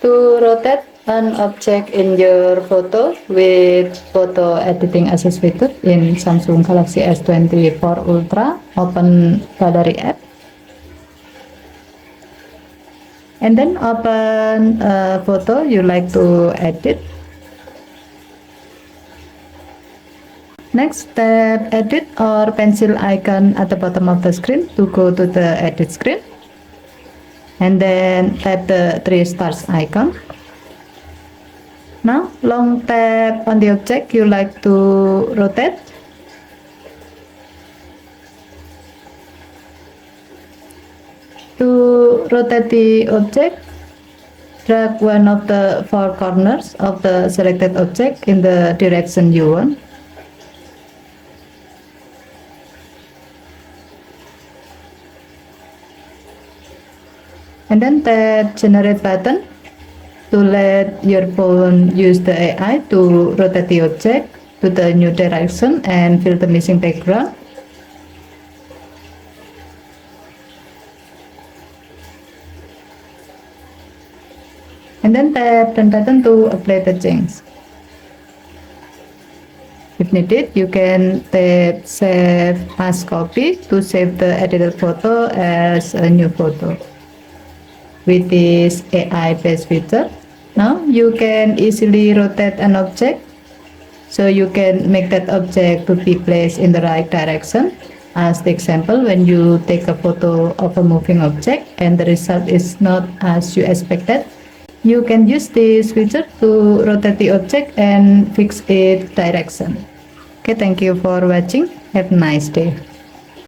To rotate an object in your photo with photo editing assist feature in Samsung Galaxy S24 Ultra, open Gallery app. And then open a photo you like to edit. Next, tap edit or pencil icon at the bottom of the screen to go to the edit screen. And then tap the 3 stars icon. Now long tap on the object you like to rotate. To rotate the object, drag one of the 4 corners of the selected object in the direction you want. And then tap generate button to let your phone use the AI to rotate the object to the new direction and fill the missing background. And then tap done button to apply the change. If needed, you can tap save as copy to save the edited photo as a new photo. With this AI-based feature, now you can easily rotate an object, so you can make that object to be placed in the right direction. As the example, when you take a photo of a moving object and the result is not as you expected, you can use this feature to rotate the object and fix its direction. Okay, thank you for watching. Have a nice day.